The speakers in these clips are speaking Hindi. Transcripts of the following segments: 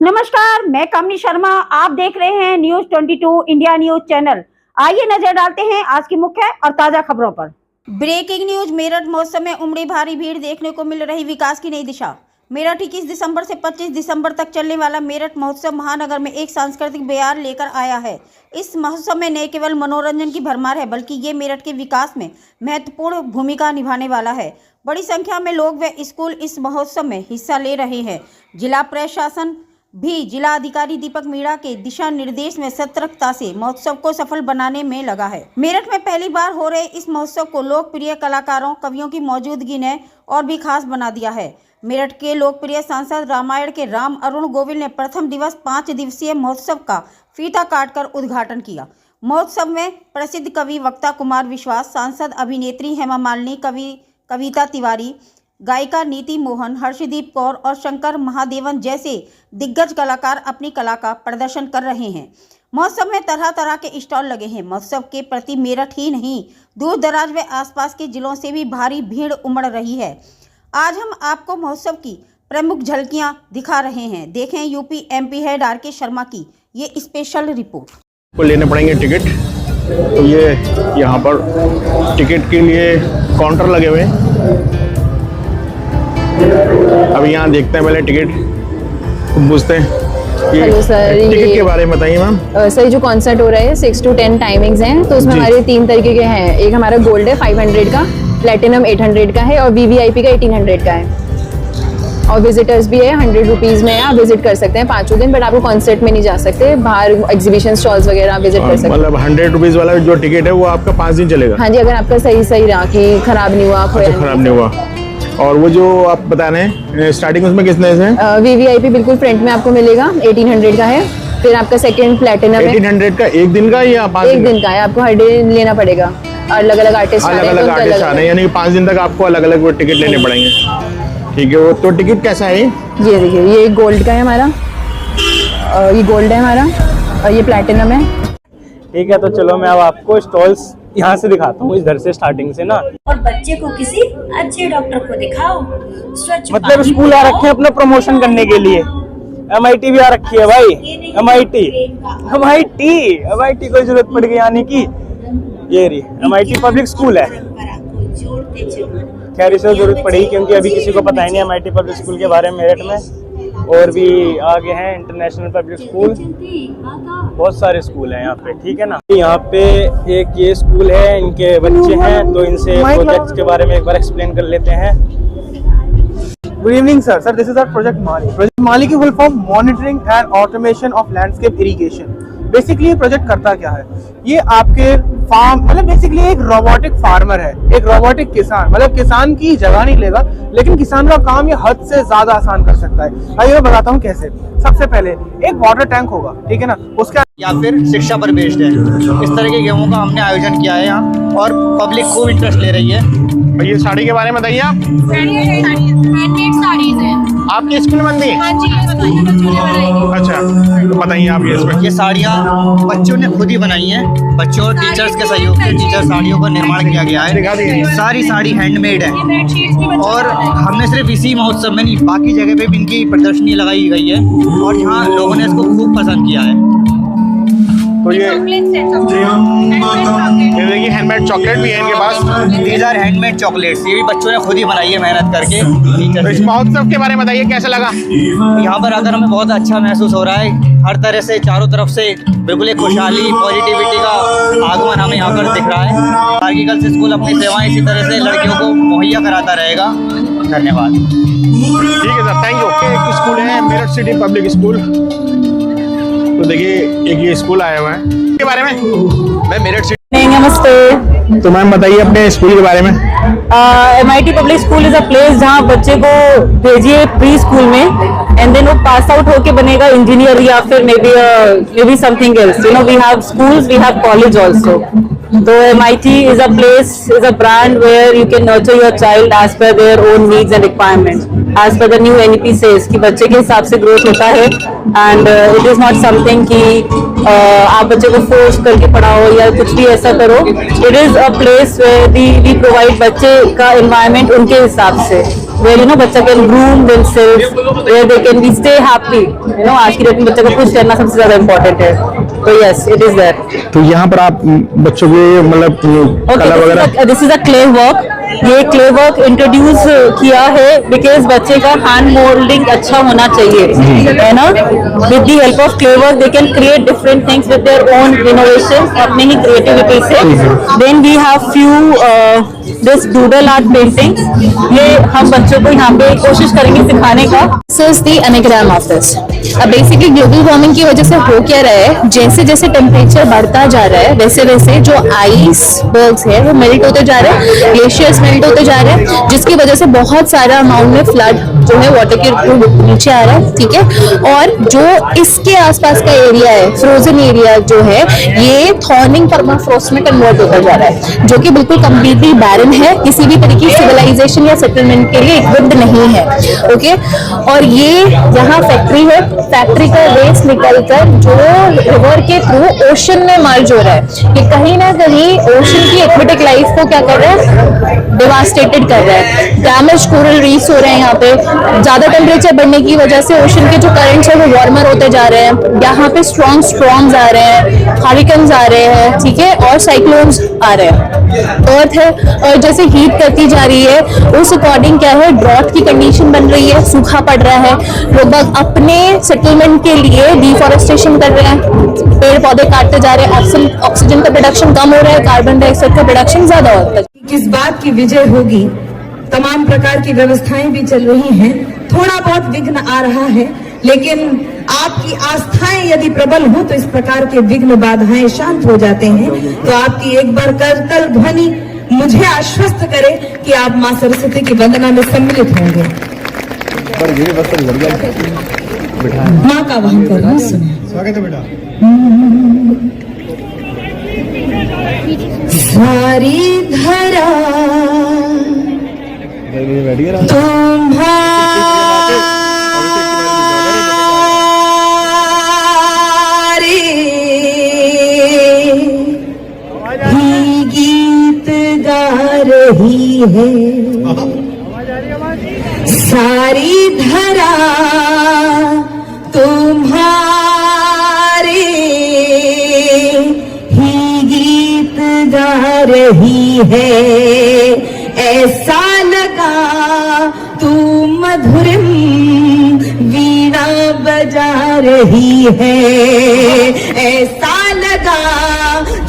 नमस्कार, मैं कामनी शर्मा। आप देख रहे हैं न्यूज 22 इंडिया न्यूज चैनल। आइए नजर डालते हैं आज की मुख्य और ताजा खबरों पर। Breaking news. मेरठ महोत्सव में उमड़ी भारी भीड़, देखने को मिल रही विकास की नई दिशा। मेरठ 21 दिसंबर से 25 दिसंबर तक चलने वाला मेरठ महोत्सव महानगर में एक सांस्कृतिक बयार लेकर आया है। इस महोत्सव में न केवल मनोरंजन की भरमार है, बल्कि ये मेरठ के विकास में महत्वपूर्ण भूमिका निभाने वाला है। बड़ी संख्या में लोग व स्कूल इस महोत्सव में हिस्सा ले रहे हैं। जिला प्रशासन भी जिला अधिकारी दीपक मीणा के दिशा निर्देश में सतर्कता से महोत्सव को सफल बनाने में लगा है। मेरठ में पहली बार हो रहे इस महोत्सव को लोकप्रिय कलाकारों, कवियों की मौजूदगी ने और भी खास बना दिया है। मेरठ के लोकप्रिय सांसद रामायण के राम अरुण गोविल ने प्रथम दिवस 5 दिवसीय महोत्सव का फीता काटकर उद्घाटन किया। महोत्सव में प्रसिद्ध कवि वक्ता कुमार विश्वास, सांसद अभिनेत्री हेमा मालिनी, कविता तिवारी, गायिका नीति मोहन, हर्षदीप कौर और शंकर महादेवन जैसे दिग्गज कलाकार अपनी कला का प्रदर्शन कर रहे हैं। महोत्सव में तरह तरह के स्टॉल लगे हैं। महोत्सव के प्रति मेरठ ही नहीं, दूर दराज व आसपास के जिलों से भी भारी भीड़ उमड़ रही है। आज हम आपको महोत्सव की प्रमुख झलकियां दिखा रहे हैं। देखें यूपी एमपी हेड आर के शर्मा की ये स्पेशल रिपोर्ट। को लेने पड़ेंगे टिकट, तो ये यहाँ पर टिकट के लिए काउंटर लगे हुए हैं। अब यहाँ देखते हैं, पहले टिकट पूछते हैं। हेलो सर, टिकट के बारे में बताइए मैम। सर, जो कॉन्सर्ट हो रहा है 6 to 10 टाइमिंग्स हैं, तो उसमें हमारे 3 तरीके के हैं। एक हमारा गोल्ड है 500 का, प्लेटिनम 800 का है और वीवीआईपी का 1800 का है। और विजिटर्स भी है 100 रुपीज़ में आप विजिट कर सकते हैं 5 दिन, बट आपको कॉन्सर्ट में नहीं जा सकते, बाहर एग्जीबिशन स्टॉल्स वगैरह विजिट कर सकते हैं। मतलब 100 रुपीज़ वाला जो टिकट है वो आपका 5 दिन चलेगा? हाँ जी, अगर आपका सही रहा कि खराब नहीं हुआ, खराब नहीं हुआ। और वो जो आप बता रहे हैं स्टार्टिंग उसमें कितने से है? वीवीआईपी बिल्कुल फ्रंट में आपको मिलेगा 1800 का है। फिर आपका सेकंड प्लेटिनम है 1800 का, एक दिन का या 5 एक दिन का है। आपको हर डे लेना पड़ेगा। अलग अलग आर्टिस्ट आ रहे हैं, यानी 5 दिन तक आपको अलग अलग वो टिकट लेने पड़ेंगे। ठीक है, वो तो टिकट कैसा है? ये देखिए, ये गोल्ड का है हमारा, ये गोल्ड है हमारा और ये प्लैटिनम है। ठीक है, तो चलो मैं अब आपको स्टॉल्स यहाँ से दिखाता हूँ, इधर से स्टार्टिंग से ना। और बच्चे को किसी अच्छे डॉक्टर को दिखाओ। स्वच्छ मतलब स्कूल आ रखे हैं अपना प्रमोशन करने के लिए। MIT भी आ रखी है भाई, MIT कोई जरूरत पड़ गई आने की। ये रही MIT पब्लिक स्कूल है। खैर इसे जरूरत पड़ेगी क्योंकि अभी किसी को पता ही नहीं MIT पब्लिक स्कूल के बारे में मेरठ में। और भी आगे हैं इंटरनेशनल पब्लिक स्कूल, बहुत सारे स्कूल हैं यहाँ पे। ठीक है ना, यहाँ पे एक ये स्कूल है, इनके बच्चे हैं, तो इनसे प्रोजेक्ट्स के बारे में एक बार एक्सप्लेन कर लेते हैं। Good evening, sir. Sir, this is our Project Mali. Project Mali की full form Monitoring and Automation of Landscape Irrigation. Basically ये प्रोजेक्ट करता क्या है? ये आपके फार्म, मतलब बेसिकली एक रोबोटिक फार्मर है, एक रोबोटिक किसान, मतलब किसान की जगह नहीं लेगा, लेकिन किसान का काम ये हद से ज्यादा आसान कर सकता है। आइए मैं बताता हूँ कैसे। सबसे पहले एक वाटर टैंक होगा, ठीक है ना, उसके या फिर शिक्षा पर बेस्ड है। इस तरह के गेमों का हमने आयोजन किया है यहाँ और पब्लिक खूब इंटरेस्ट ले रही है। ये साड़ी के बारे में बताइए आप। हैंडमेड साड़ीज हैं। आपके स्कूल में बनती है? हाँ जी, ये बताइए बच्चों ने बनाई। अच्छा, तो बताइए आप ये साड़ियाँ बच्चों ने खुद ही बनाई हैं। बच्चों और टीचर्स के सहयोग से टीचर साड़ियों का निर्माण किया गया है। सारी साड़ी हैंडमेड है। और हमने सिर्फ इसी महोत्सव में नहीं, बाकी जगह पे भी इनकी प्रदर्शनी लगाई गई है और यहाँ लोगों ने इसको खूब पसंद किया है। तो ये देखिए हैंडमेड चॉकलेट भी है इनके पास। दीज आर हैंडमेड चॉकलेट्स, ये भी बच्चों ने खुद ही बनाई है मेहनत करके। तो इस महोत्सव के बारे में बताइए, कैसा लगा? यहाँ पर आकर हमें बहुत अच्छा महसूस हो रहा है। हर तरह से चारों तरफ से बिल्कुल एक खुशहाली, पॉजिटिविटी का आगमन हमें यहाँ पर दिख रहा है। आर्की गर्ल्स स्कूल अपनी सेवाएं इसी तरह से लड़कियों को मुहैया कराता रहेगा। धन्यवाद। ठीक है सर, थैंक यू। एक स्कूल है मेरठ सिटी पब्लिक स्कूल, तो देखिए एक ये स्कूल आया हुआ है के बारे में। मैं मेरठ सिटी। नमस्ते। तो मैम बताइए अपने स्कूल के बारे में। MIT public school is a place जहाँ बच्चे को भेजिए प्री स्कूल में, एंड देन वो पास आउट होके बनेगा इंजीनियर या फिर maybe something else. You know, we have schools, we have college also. तो MIT is a place, is a brand where you can nurture your child as per their own needs and requirements. As per the new NEP says कि बच्चे के हिसाब से ग्रोथ होता है and it is not something कि आप बच्चे को फोर्स करके पढ़ाओ या कुछ भी ऐसा करो. It is a place where we provide बच्चे का एनवायरनमेंट उनके हिसाब से, where you know बच्चा can groom themselves, where they can be stay happy. You know आज की डेट में बच्चे को खुश करना सबसे ज्यादा इम्पोर्टेंट है. तो यस इट इज दैट. तो यहाँ पर आप बच्चों के मतलब कलर वगैरह. This is a clay work. ये क्ले वर्क इंट्रोड्यूस किया है बिकॉज बच्चे का हैंड मोल्डिंग अच्छा होना चाहिए, है ना. With the help of clay work they can create different things with their own innovation, अपने ही क्रिएटिविटी से. Then we have few this doodle art painting. ये हम बच्चों को यहाँ पे कोशिश करेंगे सिखाने का. So is the anagram of this. अब बेसिकली ग्लोबल वार्मिंग की वजह से हो क्या रहा है, जैसे जैसे टेम्परेचर बढ़ता जा रहा है वैसे वैसे जो आइस बर्ग्स है वो मेल्ट होते जा रहे हैं, ग्लेशियर्स मेल्ट होते जा रहे हैं, जिसकी वजह से बहुत सारा अमाउंट में फ्लड जो है वाटर के नीचे आ रहा है. ठीक है. और जो इसके आसपास का एरिया है, फ्रोजन एरिया जो है, ये थॉर्निंग परमाफ्रोस्ट में कन्वर्ट होता जा रहा है, जो कि बिल्कुल कंप्लीटली बैरन है, किसी भी तरीके की सिविलाइजेशन या सेटलमेंट के लिए इक्विप्ड नहीं है. ओके. और ये यहाँ फैक्ट्री है, फैक्ट्री का वेस्ट निकलकर जो रिवर के थ्रू ओशन में मर्ज हो रहा है. ये कहीं ना कहीं ओशन की एक्वेटिक लाइफ को क्या कर रहा है, डिवास्टेटेड कर रहा है. डैमेज कोरल रीफ्स हो रहे हैं यहाँ पे. ज्यादा टेम्परेचर बढ़ने की वजह से ओशन के जो करंट्स है वो वार्मर होते जा रहे हैं. यहाँ पे स्ट्रॉन्ग स्टॉर्म्स आ रहे हैं, हरिकेन्स आ रहे हैं. ठीक है. और साइक्लोन्स आ रहे हैं. अर्थ है और जैसे हीट करती जा रही है उस अकॉर्डिंग क्या है, ड्रॉट की कंडीशन बन रही है, सूखा पड़ रहा है. लोग अपने सेटलमेंट के लिए डिफॉरेस्टेशन कर रहे हैं, पेड़ पौधे काटते जा रहे हैं, ऑक्सीजन का प्रोडक्शन कम हो रहा है, कार्बन डाइऑक्साइड का प्रोडक्शन ज्यादा होता है. किस बात की विजय होगी, तमाम प्रकार की व्यवस्थाएं भी चल रही हैं, थोड़ा बहुत विघ्न आ रहा है, लेकिन आपकी आस्थाएं यदि प्रबल हो तो इस प्रकार के विघ्न बाधाएं शांत हो जाते हैं. तो आपकी एक बार कर ध्वनि मुझे आश्वस्त करे कि आप मां सरस्वती की वंदना में सम्मिलित होंगे. माँ का वहन करना सुने. स्वागत है बेटा. सारी धरा ही गीत गा रही है. सारी धरा तुम्हारे ही गीत गा रही है. ऐसा लगा तू मधुरिम वीणा बजा रही है. ऐसा लगा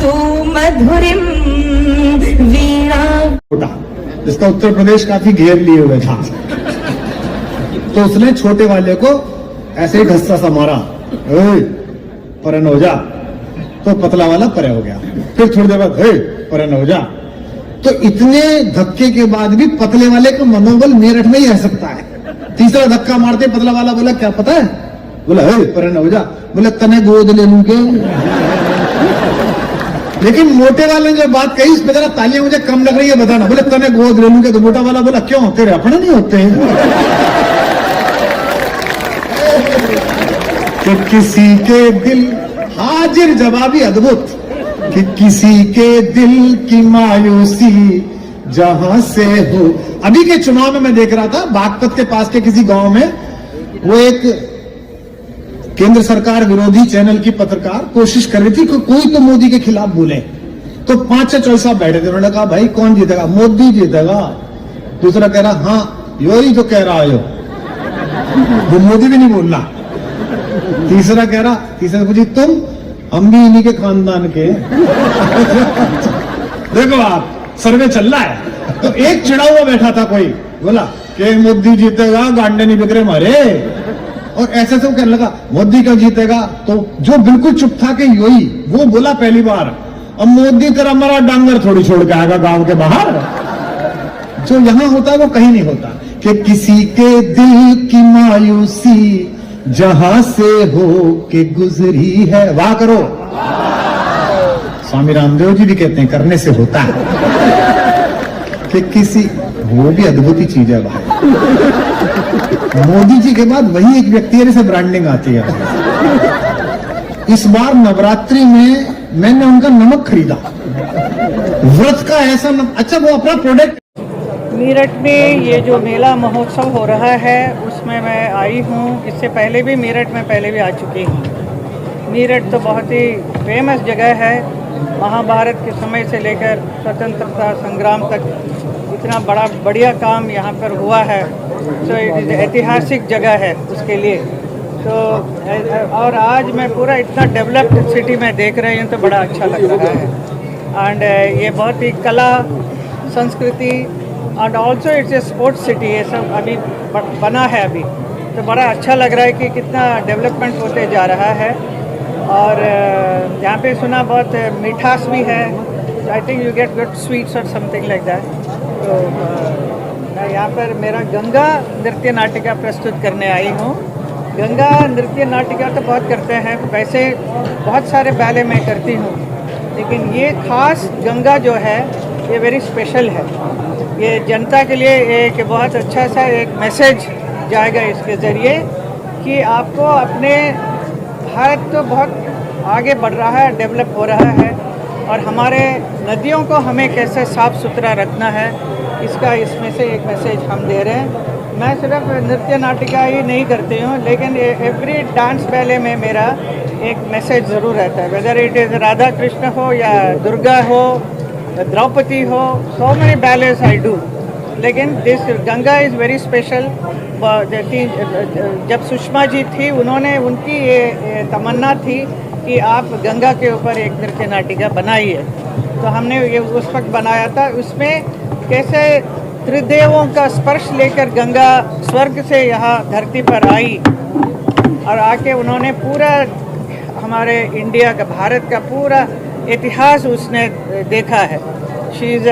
तू मधुरिम वीणा. जिसका उत्तर प्रदेश काफी घेर लिए हुए था, तो उसने छोटे वाले को ऐसे ही घस्सा सा मारा, परन हो जा. तो पतला वाला परे हो गया. फिर थोड़ी देर बाद परन हो जा. तो इतने धक्के के बाद भी पतले वाले का मनोबल मेरठ में ही रह सकता है. तीसरा धक्का मारते पतला वाला बोला क्या पता है, बोला परन हो जा. बोला तने गोद ले लूं के. लेकिन मोटे वाले ने जो बात कही उस पर जरा तालियां मुझे कम लग रही है, बताना. बोले तने गोद ले लूंगे. तो मोटा वाला बोला क्यों, तेरे अपने नहीं होते हैं. कि किसी के दिल हाजिर जवाबी अद्भुत, कि किसी के दिल की मायूसी जहां से हो. अभी के चुनाव में मैं देख रहा था बागपत के पास के किसी गांव में, वो एक केंद्र सरकार विरोधी चैनल की पत्रकार कोशिश कर रही थी कि कोई तो मोदी के खिलाफ बोले. तो 5-6 चॉइस साहब बैठे थे. उन्होंने कहा भाई कौन जीतेगा, मोदी जीतेगा. दूसरा कह रहा हाँ यो ही तो कह रहा हो, वो मोदी भी नहीं बोलना. तीसरा कह रहा, तीसरा पूछी तुम, हम भी इन्हीं के खानदान के. देखो आप सर्वे चल रहा है. तो एक चिड़ा हुआ बैठा था कोई, बोला कि मोदी जीतेगा, गांडे नहीं बिक रहे हमारे. और ऐसे से वो कहने लगा मोदी क्यों जीतेगा. तो जो बिल्कुल चुप था कि योही, वो बोला पहली बार, अब मोदी तेरा हमारा डांगर थोड़ी छोड़ के आएगा गांव के बाहर. जो यहां होता है वो कहीं नहीं होता. कि किसी के दिल की मायूसी जहां से हो के गुजरी है. वाह करो. स्वामी रामदेव जी भी कहते हैं करने से होता है. कि किसी, वो भी अद्भुत ही चीज है भाई. मोदी जी के बाद वही एक व्यक्ति है जिसे ब्रांडिंग आती है। इस बार नवरात्रि में मैंने उनका नमक खरीदा, व्रत का ऐसा अच्छा वो अपना प्रोडक्ट। मेरठ में ये जो मेला महोत्सव हो रहा है उसमें मैं आई हूँ। इससे पहले भी मेरठ में पहले भी आ चुकी हूँ। मेरठ तो बहुत ही फेमस जगह है। महाभारत के समय से लेकर स्वतंत्रता संग्राम तक इतना बढ़िया काम यहाँ पर हुआ है। तो ऐतिहासिक जगह है उसके लिए। तो और आज मैं पूरा इतना डेवलप्ड सिटी में देख रही हूँ तो बड़ा अच्छा लग रहा है। एंड ये बहुत ही कला संस्कृति and also it's a sports city, ये सब अभी बना है अभी, तो बड़ा अच्छा लग रहा है कि कितना डेवलपमेंट होते जा रहा है। और यहाँ पे सुना बहुत मिठास भी है। I think you get good sweets और समथिंग लाइक दैट। तो मैं यहाँ पर मेरा गंगा नृत्य नाटिका प्रस्तुत करने आई हूँ। गंगा नृत्य नाटिका तो बहुत करते हैं, वैसे बहुत सारे बैले मैं करती हूँ, लेकिन ये खास गंगा जो है ये वेरी स्पेशल है। ये जनता के लिए एक बहुत अच्छा सा एक मैसेज जाएगा इसके ज़रिए कि आपको अपने भारत तो बहुत आगे बढ़ रहा है, डेवलप हो रहा है, और हमारे नदियों को हमें कैसे साफ़ सुथरा रखना है, इसका इसमें से एक मैसेज हम दे रहे हैं। मैं सिर्फ नृत्य नाटिका ही नहीं करती हूँ, लेकिन एवरी डांस बैले में मेरा एक मैसेज ज़रूर रहता है, whether it is Radha Krishna हो या दुर्गा हो, द्रौपदी हो, so many ballets I do. लेकिन this Ganga is very special. जब सुषमा जी थी उन्होंने उनकी ये तमन्ना थी कि आप गंगा के ऊपर एक नृत्य नाटिका बनाइए, तो हमने ये उस वक्त बनाया था। उसमें कैसे त्रिदेवों का स्पर्श लेकर गंगा स्वर्ग से यहाँ धरती पर आई और आके उन्होंने पूरा हमारे इंडिया का, भारत का पूरा इतिहास उसने देखा है। She is